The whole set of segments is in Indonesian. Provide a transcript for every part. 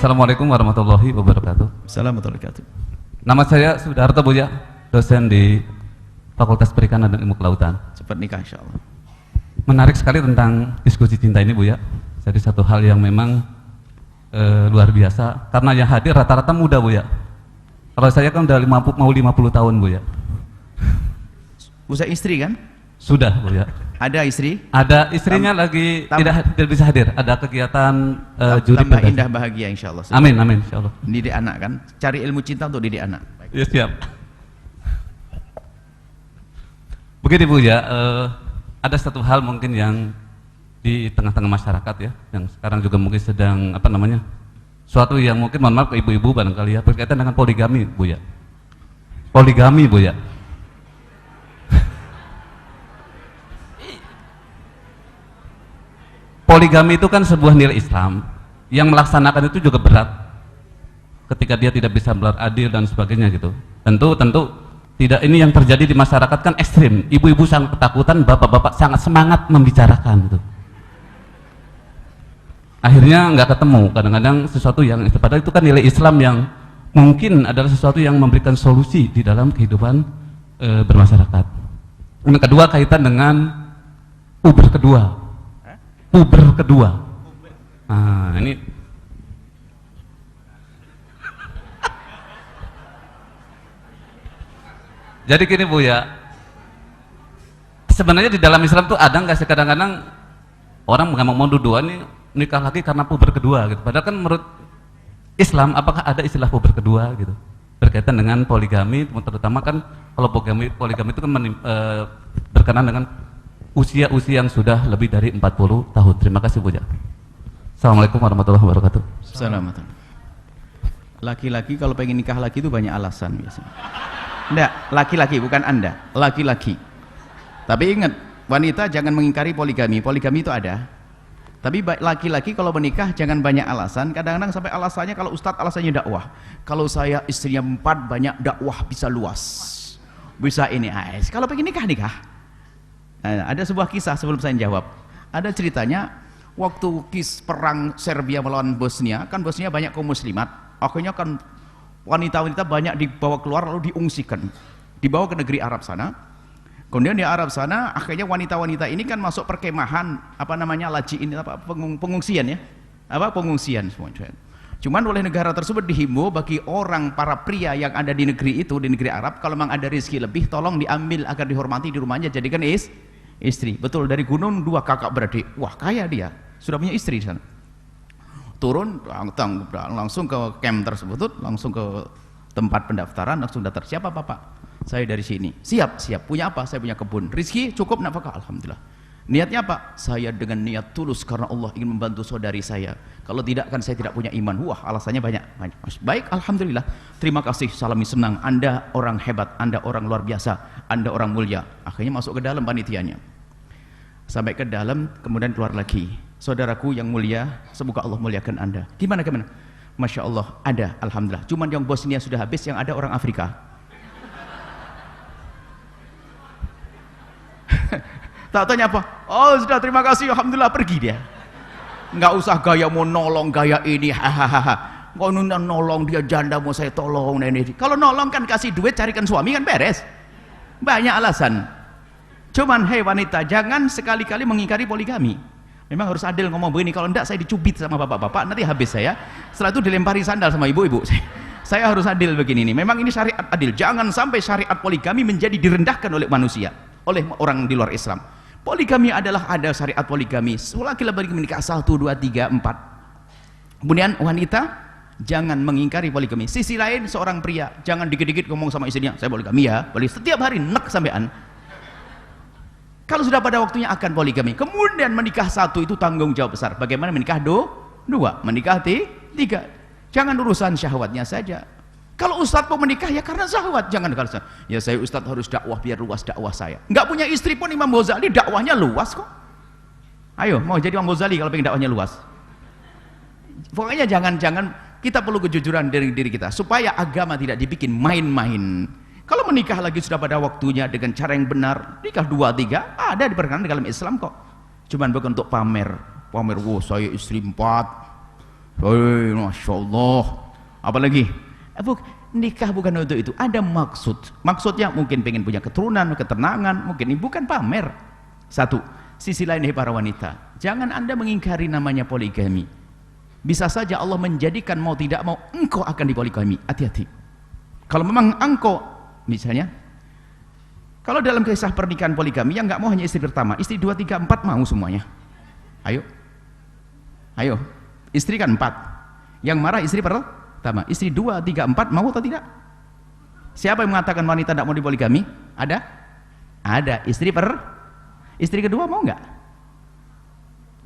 Assalamualaikum warahmatullahi wabarakatuh. Assalamualaikum warahmatullahi wabarakatuh. Nama saya Sudarto Buya, dosen di Fakultas Perikanan dan Ilmu Kelautan. Cepat nikah insya Allah. Menarik sekali tentang diskusi cinta ini Buya. Jadi satu hal yang memang luar biasa, karena yang hadir rata-rata muda Buya. Kalau saya kan udah mau 50 tahun Buya. Usah istri kan? Sudah Buya. Ada istri? Ada istrinya lagi tidak bisa hadir. Ada kegiatan juri tambah pentas. indah bahagia insya Allah. Amin amin insya Allah. Didik anak kan? Cari ilmu cinta untuk didik anak. Ya siap. Begini Bu ya, ada satu hal mungkin yang di tengah-tengah masyarakat ya, yang sekarang juga mungkin sedang suatu yang mungkin mohon maaf ke ibu-ibu barangkali ya, berkaitan dengan poligami Bu ya. Poligami Bu ya. Poligami itu kan sebuah nilai Islam yang melaksanakan itu juga berat ketika dia tidak bisa beradil dan sebagainya gitu. Tentu tidak, ini yang terjadi di masyarakat kan ekstrim. Ibu-ibu sangat ketakutan, bapak-bapak sangat semangat membicarakan gitu. Akhirnya nggak ketemu kadang-kadang sesuatu yang padahal itu kan nilai Islam yang mungkin adalah sesuatu yang memberikan solusi di dalam kehidupan bermasyarakat. Yang kedua kaitan dengan puber kedua. Nah, ini jadi gini Bu ya, sebenarnya di dalam Islam tuh ada nggak sih kadang-kadang orang mau dua nih nikah lagi karena puber kedua gitu, padahal kan menurut Islam apakah ada istilah puber kedua gitu berkaitan dengan poligami, terutama kan kalau poligami itu kan berkenaan dengan usia yang sudah lebih dari 40 tahun. Terima kasih Bu ya. Assalamualaikum warahmatullahi wabarakatuh. Assalamualaikum. Laki-laki kalau pengen nikah lagi itu banyak alasan biasanya. Enggak, laki-laki bukan Anda, laki-laki. Tapi ingat, wanita jangan mengingkari poligami. Poligami itu ada. Tapi laki-laki kalau menikah jangan banyak alasan. Kadang-kadang sampai alasannya, kalau ustadz alasannya dakwah. Kalau saya istrinya 4 banyak dakwah bisa luas. Bisa ini. Kalau pengen nikah. Nah, ada sebuah kisah sebelum saya jawab. Ada ceritanya waktu perang Serbia melawan Bosnia, kan Bosnia banyak kaum muslimat. Akhirnya kan wanita-wanita banyak dibawa keluar lalu diungsikan, dibawa ke negeri Arab sana. Kemudian di Arab sana akhirnya wanita-wanita ini kan masuk perkemahan pengungsian ya, pengungsian semua. Cuman oleh negara tersebut dihimbau bagi para pria yang ada di negeri itu, di negeri Arab, kalau memang ada rezeki lebih tolong diambil agar dihormati di rumahnya, jadikan istri. Betul, dari gunung 2 kakak beradik, wah kaya dia, sudah punya istri di sana. Turun langsung ke camp tersebut, langsung ke tempat pendaftaran, langsung daftar. Siapa Bapak? Saya dari sini. Siap. Punya apa? Saya punya kebun. Rizki cukup, nafkah? Alhamdulillah. Niatnya apa? Saya dengan niat tulus karena Allah ingin membantu saudari saya. Kalau tidak kan saya tidak punya iman. Wah, alasannya banyak. Baik, alhamdulillah. Terima kasih, salami senang. Anda orang hebat, Anda orang luar biasa, Anda orang mulia. Akhirnya masuk ke dalam panitianya. Sampai ke dalam, kemudian keluar lagi. Saudaraku yang mulia, semoga Allah muliakan Anda. Gimana? Masya Allah, ada, alhamdulillah. Cuman yang Bosnia sudah habis, yang ada orang Afrika. Tak tanya apa? Oh sudah, terima kasih, alhamdulillah, pergi dia. Nggak usah gaya mau nolong, gaya ini, hahaha. Kau nolong dia janda mau saya tolong, ini. Kalau nolong kan kasih duit, carikan suami kan beres. Banyak alasan. Cuman hei wanita, jangan sekali-kali mengingkari poligami. Memang harus adil ngomong begini, kalau enggak saya dicubit sama bapak-bapak, nanti habis saya. Setelah itu dilempari sandal sama ibu-ibu. Saya harus adil begini nih. Memang ini syariat adil. Jangan sampai syariat poligami menjadi direndahkan oleh manusia, oleh orang di luar Islam. Poligami adalah ada syariat poligami. Laki-laki menikah 1, 2, 3, 4. Kemudian wanita jangan mengingkari poligami. Sisi lain seorang pria jangan dikit-dikit ngomong sama istrinya, saya poligami ya, boleh setiap hari nek sampean. Kalau sudah pada waktunya akan poligami. Kemudian menikah 1 itu tanggung jawab besar. Bagaimana menikah 2, menikah 3. Jangan urusan syahwatnya saja. Kalau ustadz mau menikah ya karena syahwat, jangan kalau ya saya ustadz harus dakwah biar luas dakwah saya. Nggak punya istri pun Imam Ghazali dakwahnya luas kok. Ayo mau jadi Imam Ghazali kalau pengen dakwahnya luas. Pokoknya jangan kita perlu kejujuran dari diri kita supaya agama tidak dibikin main-main. Kalau menikah lagi sudah pada waktunya dengan cara yang benar, nikah 2, 3 ada diperkenankan dalam Islam kok. Cuman bukan untuk pamer, wow saya istri 4, Masya Allah. Apalagi? Nikah bukan untuk itu. Ada maksud. Maksudnya mungkin pengen punya keturunan, ketenangan, mungkin ini bukan pamer. Satu. Sisi lain, para wanita, jangan Anda mengingkari namanya poligami. Bisa saja Allah menjadikan mau tidak mau engkau akan dipoligami. Hati-hati. Kalau memang engkau, misalnya, kalau dalam kisah pernikahan poligami yang nggak mau hanya istri pertama, istri 2, 3, 4 mau semuanya. Ayo, istri kan 4. Yang marah istri pertama, istri 2, 3, 4 mau atau tidak? Siapa yang mengatakan wanita tidak mau dipoligami? Ada? Ada. Istri kedua mau nggak?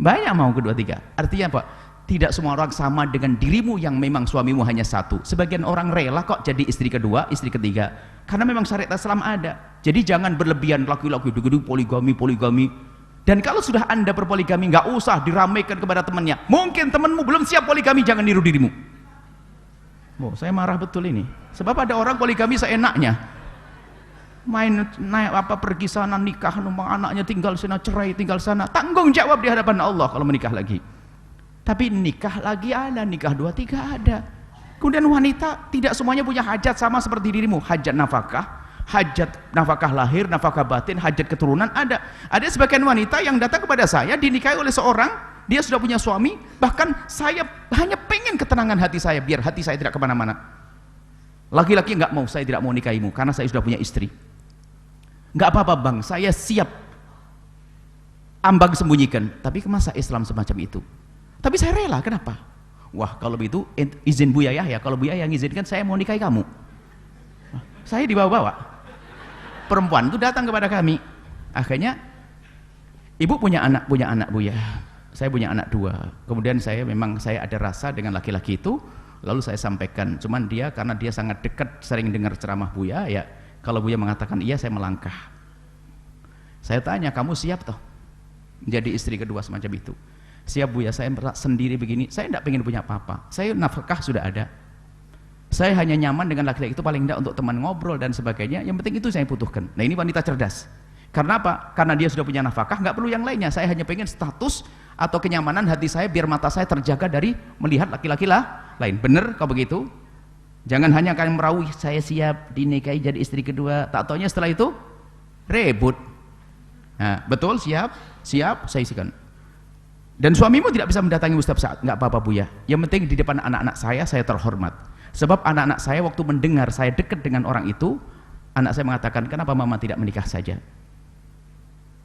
Banyak mau kedua, tiga. Artinya apa? Tidak semua orang sama dengan dirimu yang memang suamimu hanya satu. Sebagian orang rela kok jadi istri kedua, istri ketiga, karena memang syariat Islam ada. Jadi jangan berlebihan laki-laki poligami. Dan kalau sudah Anda berpoligami, nggak usah diramaikan kepada temannya. Mungkin temanmu belum siap poligami, jangan niru dirimu. Oh, saya marah betul ini. Sebab ada orang poligami seenaknya. Pergi sana nikah, numpang anaknya tinggal sana, cerai tinggal sana. Tanggung jawab di hadapan Allah kalau menikah lagi. Tapi nikah lagi ada, nikah 2, 3 ada. Kemudian wanita tidak semuanya punya hajat sama seperti dirimu. Hajat nafkah lahir, nafkah batin, hajat keturunan ada. Ada sebagian wanita yang datang kepada saya dinikahi oleh seorang, dia sudah punya suami, bahkan saya hanya pengen ketenangan hati saya biar hati saya tidak kemana-mana. Laki-laki nggak mau, saya tidak mau nikahimu karena saya sudah punya istri. Nggak apa-apa bang, saya siap ambang sembunyikan. Tapi masa Islam semacam itu? Tapi saya rela, kenapa? Wah, kalau begitu izin Bu Yayah ya, kalau Bu Yayah yang izinkan saya mau nikahi kamu. Saya dibawa-bawa. Perempuan itu datang kepada kami. Akhirnya ibu punya anak Bu ya. Saya punya anak 2. Kemudian saya ada rasa dengan laki-laki itu, lalu saya sampaikan. Cuman dia karena dia sangat dekat, sering dengar ceramah Buya ya. Kalau Buya mengatakan iya, saya melangkah. Saya tanya, kamu siap toh menjadi istri kedua semacam itu? Siap Buya, saya sendiri begini, saya tidak pengen punya apa-apa. Saya nafkah sudah ada. Saya hanya nyaman dengan laki-laki itu paling tidak untuk teman ngobrol dan sebagainya. Yang penting itu saya butuhkan. Nah ini wanita cerdas. Karena apa? Karena dia sudah punya nafkah, nggak perlu yang lainnya. Saya hanya pengen status atau kenyamanan hati saya biar mata saya terjaga dari melihat laki-laki lain. Bener kau begitu? Jangan hanya kalian merawi, saya siap dinikahi jadi istri kedua. Tak taunya setelah itu rebut. Nah, betul, siap, saya isikan. Dan suamimu tidak bisa mendatangi Ustaz saat, nggak apa-apa Buya. Yang penting di depan anak-anak saya terhormat. Sebab anak-anak saya waktu mendengar saya dekat dengan orang itu, anak saya mengatakan, kenapa mama tidak menikah saja?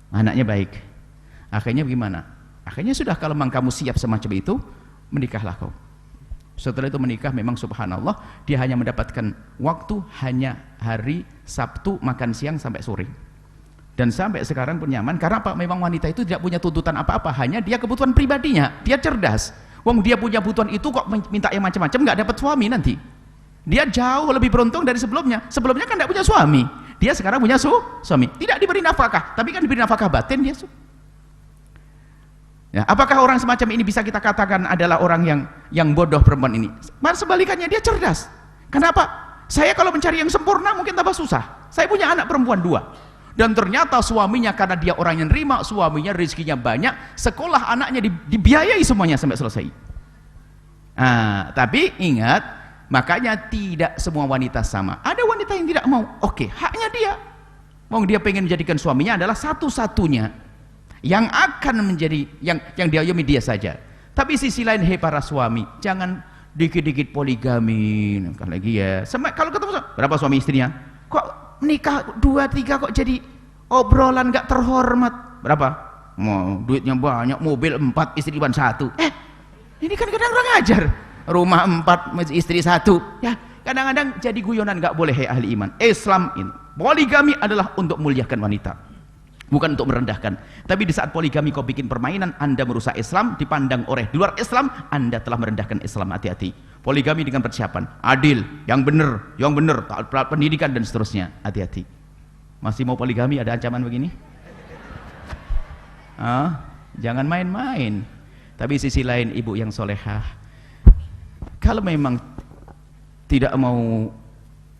Anaknya baik. Akhirnya bagaimana? Akhirnya sudah, kalau memang kamu siap semacam itu, menikahlah kau. Setelah itu menikah, memang subhanallah, dia hanya mendapatkan waktu hanya hari Sabtu makan siang sampai sore. Dan sampai sekarang pun nyaman. Karena apa? Memang wanita itu tidak punya tuntutan apa-apa, hanya dia kebutuhan pribadinya. Dia cerdas. Wong dia punya kebutuhan itu kok minta yang macam-macam, nggak dapat suami nanti. Dia jauh lebih beruntung dari sebelumnya. Sebelumnya kan tidak punya suami. Dia sekarang punya suami. Tidak diberi nafkah, tapi kan diberi nafkah batin dia. Ya, apakah orang semacam ini bisa kita katakan adalah orang yang bodoh perempuan ini? Malah sebalikannya, dia cerdas. Kenapa? Saya kalau mencari yang sempurna mungkin tambah susah. Saya punya anak perempuan 2. Dan ternyata suaminya, karena dia orang yang nerima, suaminya rezekinya banyak, sekolah anaknya dibiayai semuanya sampai selesai. Nah, tapi ingat, makanya tidak semua wanita sama. Ada wanita yang tidak mau, oke, haknya dia. Mau dia pengen menjadikan suaminya adalah satu-satunya yang akan menjadi yang diayomi dia saja. Tapi sisi lain, para suami, jangan dikit-dikit poligami. Kan lagi ya. Kalau ketemu berapa suami istrinya? Kok nikah 2, 3 kok jadi obrolan gak terhormat? Berapa? Mau duitnya banyak, mobil 4, istri cuma 1. Ini kan kadang orang ajar. Rumah 4, istri 1. Ya, kadang-kadang jadi guyonan, gak boleh ahli iman. Islam ini, poligami adalah untuk muliakan wanita, bukan untuk merendahkan. Tapi di saat poligami kau bikin permainan, Anda merusak Islam, dipandang oleh di luar Islam, Anda telah merendahkan Islam. Hati-hati. Poligami dengan persiapan, adil, yang benar, pendidikan dan seterusnya. Hati-hati. Masih mau poligami ada ancaman begini? Jangan main-main. Tapi sisi lain, ibu yang solehah, kalau memang tidak mau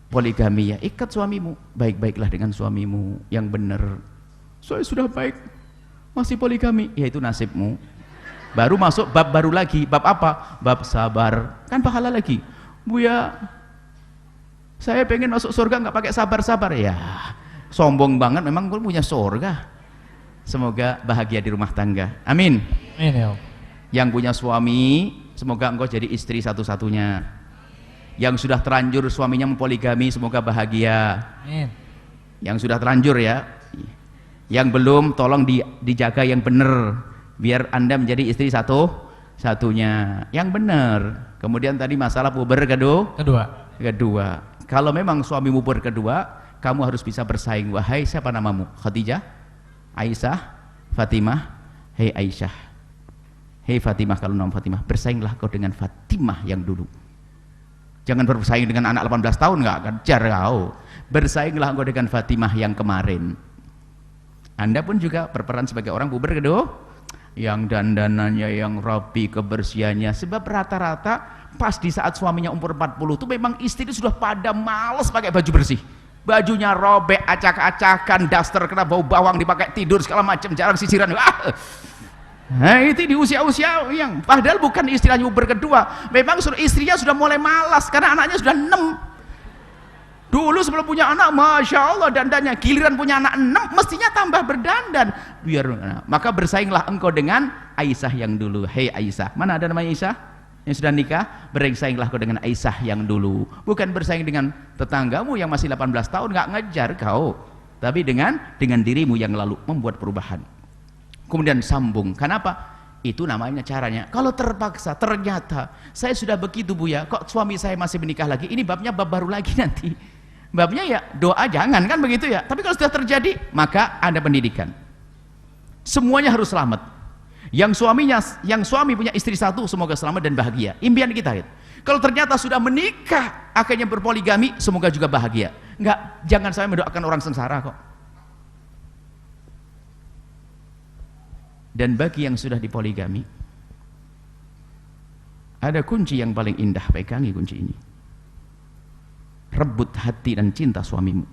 poligami, ya ikat suamimu. Baik-baiklah dengan suamimu yang benar. Saya sudah baik, masih poligami, ya itu nasibmu. Baru masuk bab baru lagi. Bab apa? Bab sabar. Kan pahala lagi. Buya, saya pengen masuk surga nggak pakai sabar-sabar. Ya, sombong banget memang gue punya surga. Semoga bahagia di rumah tangga. Amin. Amin ya Allah. Yang punya suami, semoga engkau jadi istri satu-satunya. Yang sudah terlanjur suaminya mempoligami, semoga bahagia. Amin. Yang sudah terlanjur ya. Yang belum, tolong dijaga yang benar, biar Anda menjadi istri satu-satunya yang benar. Kemudian tadi masalah puber kedua. Kalau memang suamimu puber kedua, kamu harus bisa bersaing. Wahai siapa namamu? Khadijah, Aisyah, Fatimah. Hei Aisyah, hei Fatimah, kalau nama Fatimah, bersainglah kau dengan Fatimah yang dulu. Jangan bersaing dengan anak 18 tahun, nggak kejar kau. Bersainglah engkau dengan Fatimah yang kemarin. Anda pun juga berperan sebagai orang puber kedua, yang dandanannya yang rapi, kebersihannya. Sebab rata-rata pas di saat suaminya umur 40 itu memang istri itu sudah pada males pakai baju bersih. Bajunya robek, acak-acakan, daster kena bau bawang, dipakai tidur segala macam, jarang sisiran. Nah, itu di usia-usia yang padahal bukan istilahnya puber kedua, memang istrinya sudah mulai malas karena anaknya sudah 6. Dulu sebelum punya anak, masya Allah dandannya, giliran punya anak 6 mestinya tambah berdandan. Maka bersainglah engkau dengan Aisyah yang dulu. Hei Aisyah, mana ada namanya Aisyah yang sudah nikah? Bersainglah kau dengan Aisyah yang dulu, bukan bersaing dengan tetanggamu yang masih 18 tahun, nggak ngejar kau, tapi dengan dirimu yang lalu membuat perubahan. Kemudian sambung. Kenapa? Itu namanya caranya. Kalau terpaksa ternyata saya sudah begitu Buya, kok suami saya masih menikah lagi, ini babnya bab baru lagi nanti. Babnya ya doa jangan, kan begitu ya. Tapi kalau sudah terjadi, maka ada pendidikan. Semuanya harus selamat. Yang suami punya istri satu, semoga selamat dan bahagia. Impian kita itu. Kalau ternyata sudah menikah, akhirnya berpoligami, semoga juga bahagia. Enggak, jangan saya mendoakan orang sengsara kok. Dan bagi yang sudah dipoligami, ada kunci yang paling indah, pegangi kunci ini. Rebut hati dan cinta suamimu.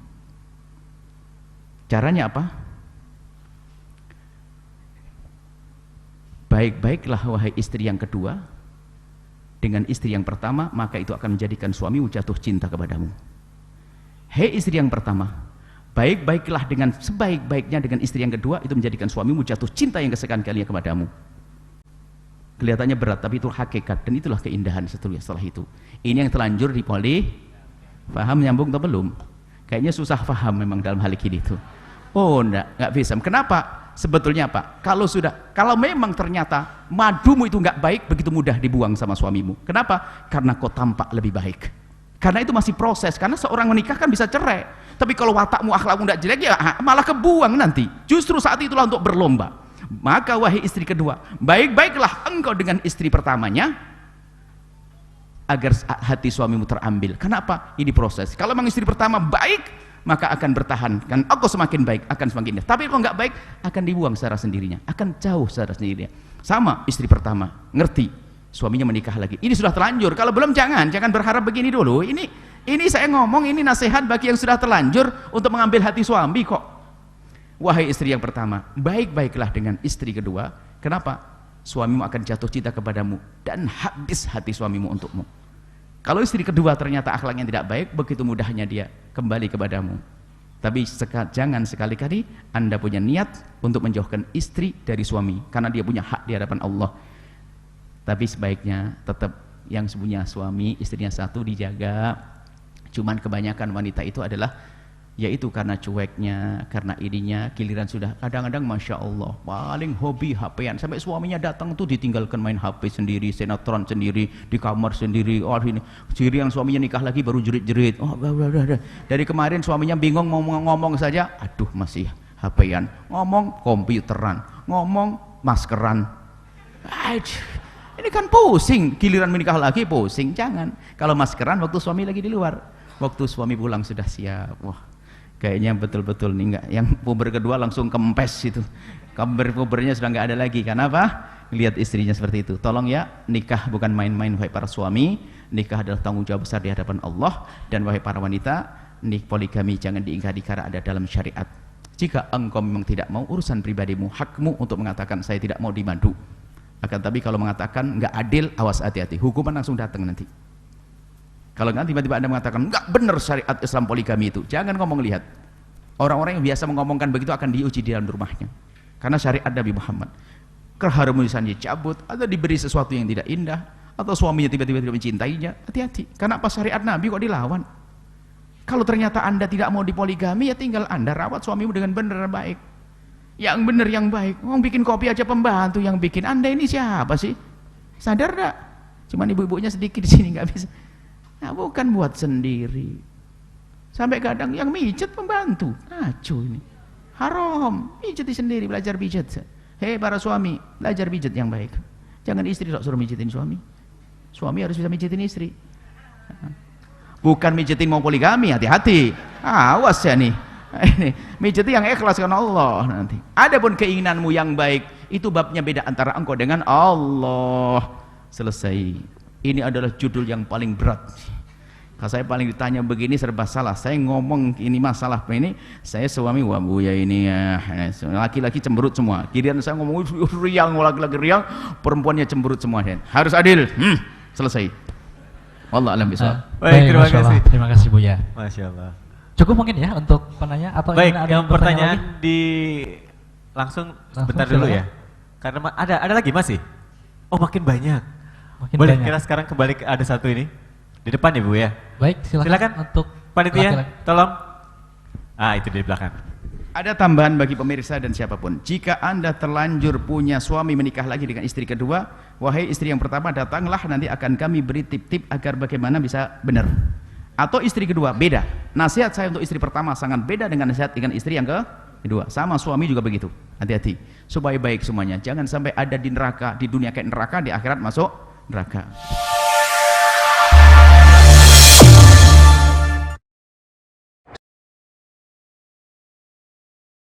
Caranya apa? Baik-baiklah wahai istri yang kedua dengan istri yang pertama, maka itu akan menjadikan suamimu jatuh cinta kepadamu. Hei istri yang pertama, baik-baiklah dengan sebaik-baiknya dengan istri yang kedua, itu menjadikan suamimu jatuh cinta yang kesekian kalinya kepadamu. Kelihatannya berat, tapi itu hakikat, dan itulah keindahan setelah itu. Ini yang terlanjur dipoli. Paham nyambung atau belum? Kayaknya susah paham memang dalam hal ini itu. Oh enggak bisa. Kenapa? Sebetulnya apa? Kalau memang ternyata madumu itu enggak baik, begitu mudah dibuang sama suamimu. Kenapa? Karena kau tampak lebih baik. Karena itu masih proses. Karena seorang menikah kan bisa cerai. Tapi kalau watakmu, akhlakmu enggak jelek, ya malah kebuang nanti. Justru saat itulah untuk berlomba. Maka wahai istri kedua, baik-baiklah engkau dengan istri pertamanya, agar hati suamimu terambil. Kenapa? Ini proses. Kalau memang istri pertama baik, maka akan bertahan. Kan aku semakin baik, akan semakin indah. Tapi kalau nggak baik, akan dibuang secara sendirinya, akan jauh secara sendirinya. Sama istri pertama, ngerti suaminya menikah lagi. Ini sudah terlanjur. Kalau belum, jangan berharap begini dulu. Ini saya ngomong, ini nasihat bagi yang sudah terlanjur untuk mengambil hati suami kok. Wahai istri yang pertama, baik-baiklah dengan istri kedua. Kenapa? Suamimu akan jatuh cinta kepadamu dan habis hati suamimu untukmu. Kalau istri kedua ternyata akhlaknya tidak baik, begitu mudahnya dia kembali kepadamu. Tapi jangan sekali-kali Anda punya niat untuk menjauhkan istri dari suami, karena dia punya hak di hadapan Allah. Tapi sebaiknya tetap yang punya suami, istrinya satu, dijaga. Cuman kebanyakan wanita itu adalah yaitu karena cueknya, karena ininya, giliran sudah kadang-kadang Masya Allah paling hobi HP-an, sampai suaminya datang tuh ditinggalkan main HP sendiri, sinetron sendiri, di kamar sendiri. Oh ini yang suaminya nikah lagi baru jerit-jerit. Oh dari kemarin suaminya bingung ngomong saja, aduh masih HP-an, ngomong komputeran, ngomong maskeran. Ini kan pusing, giliran menikah lagi pusing. Jangan, kalau maskeran waktu suami lagi di luar, waktu suami pulang sudah siap. Wah kayaknya betul-betul nih enggak, yang puber kedua langsung kempes itu, pubernya sudah enggak ada lagi. Kenapa? Lihat istrinya seperti itu. Tolong ya, nikah bukan main-main wahai para suami, nikah adalah tanggung jawab besar di hadapan Allah. Dan wahai para wanita, poligami jangan diingkari karena ada dalam syariat. Jika engkau memang tidak mau urusan pribadimu, hakmu untuk mengatakan saya tidak mau dimadu, Akan tapi kalau mengatakan nggak adil, awas hati-hati, hukuman langsung datang nanti. Kalau nanti tiba-tiba Anda mengatakan nggak benar syariat Islam poligami itu, jangan ngomong, lihat. Orang-orang yang biasa mengomongkan begitu akan diuji di dalam rumahnya. Karena syariat Nabi Muhammad, keharmonisannya cabut, atau diberi sesuatu yang tidak indah, atau suaminya tiba-tiba tidak mencintainya, hati-hati. Karena apa, syariat Nabi kok dilawan? Kalau ternyata Anda tidak mau dipoligami, ya tinggal Anda rawat suamimu dengan benar dan baik. Yang benar, yang baik. Mau bikin kopi aja pembantu yang bikin. Anda ini siapa sih? Sadar gak? Cuman ibu-ibunya sedikit di sini nggak bisa. Nah, bukan buat sendiri. Sampai kadang yang mijet pembantu, ngaco ini, haram. Pijeti sendiri, belajar pijet. Hei para suami, belajar pijet yang baik. Jangan istri sok suruh mijetin suami. Suami harus bisa mijetin istri. Bukan mijetin mau poligami, hati-hati. Awas ya nih. Ini mijetin yang ikhlas karena Allah nanti. Adapun keinginanmu yang baik, itu babnya beda antara engkau dengan Allah. Selesai. Ini adalah judul yang paling berat. Kalau saya paling ditanya begini serba salah. Saya ngomong ini masalah ini, saya suami wabuya ini ya, laki-laki cemberut semua. Kirian saya ngomong riang, laki-laki riang, perempuannya cemberut semua. Harus adil. Selesai. Wallah alam bisawab. Baik, terima kasih. Terima kasih Buya. Masya Allah. Cukup mungkin ya untuk penanya atau Baik, ada yang pertanyaan lagi? di langsung Langsung, bentar dulu silakan. ya. Karena ada lagi masih. Oh makin banyak. Makin Boleh banyak. kita sekarang kembali ke ada satu ini di depan ya Bu ya. Baik, silakan untuk panitia, laki-laki. tolong. Ah itu di belakang. Ada tambahan bagi pemirsa dan siapapun. Jika Anda terlanjur punya suami menikah lagi dengan istri kedua, wahai istri yang pertama, datanglah, nanti akan kami beri tip-tip agar bagaimana bisa benar. Atau istri kedua, beda. Nasihat saya untuk istri pertama sangat beda dengan nasihat dengan istri yang kedua. Sama suami juga begitu. Hati-hati supaya baik semuanya. Jangan sampai ada di neraka, di dunia kayak neraka, di akhirat masuk neraka.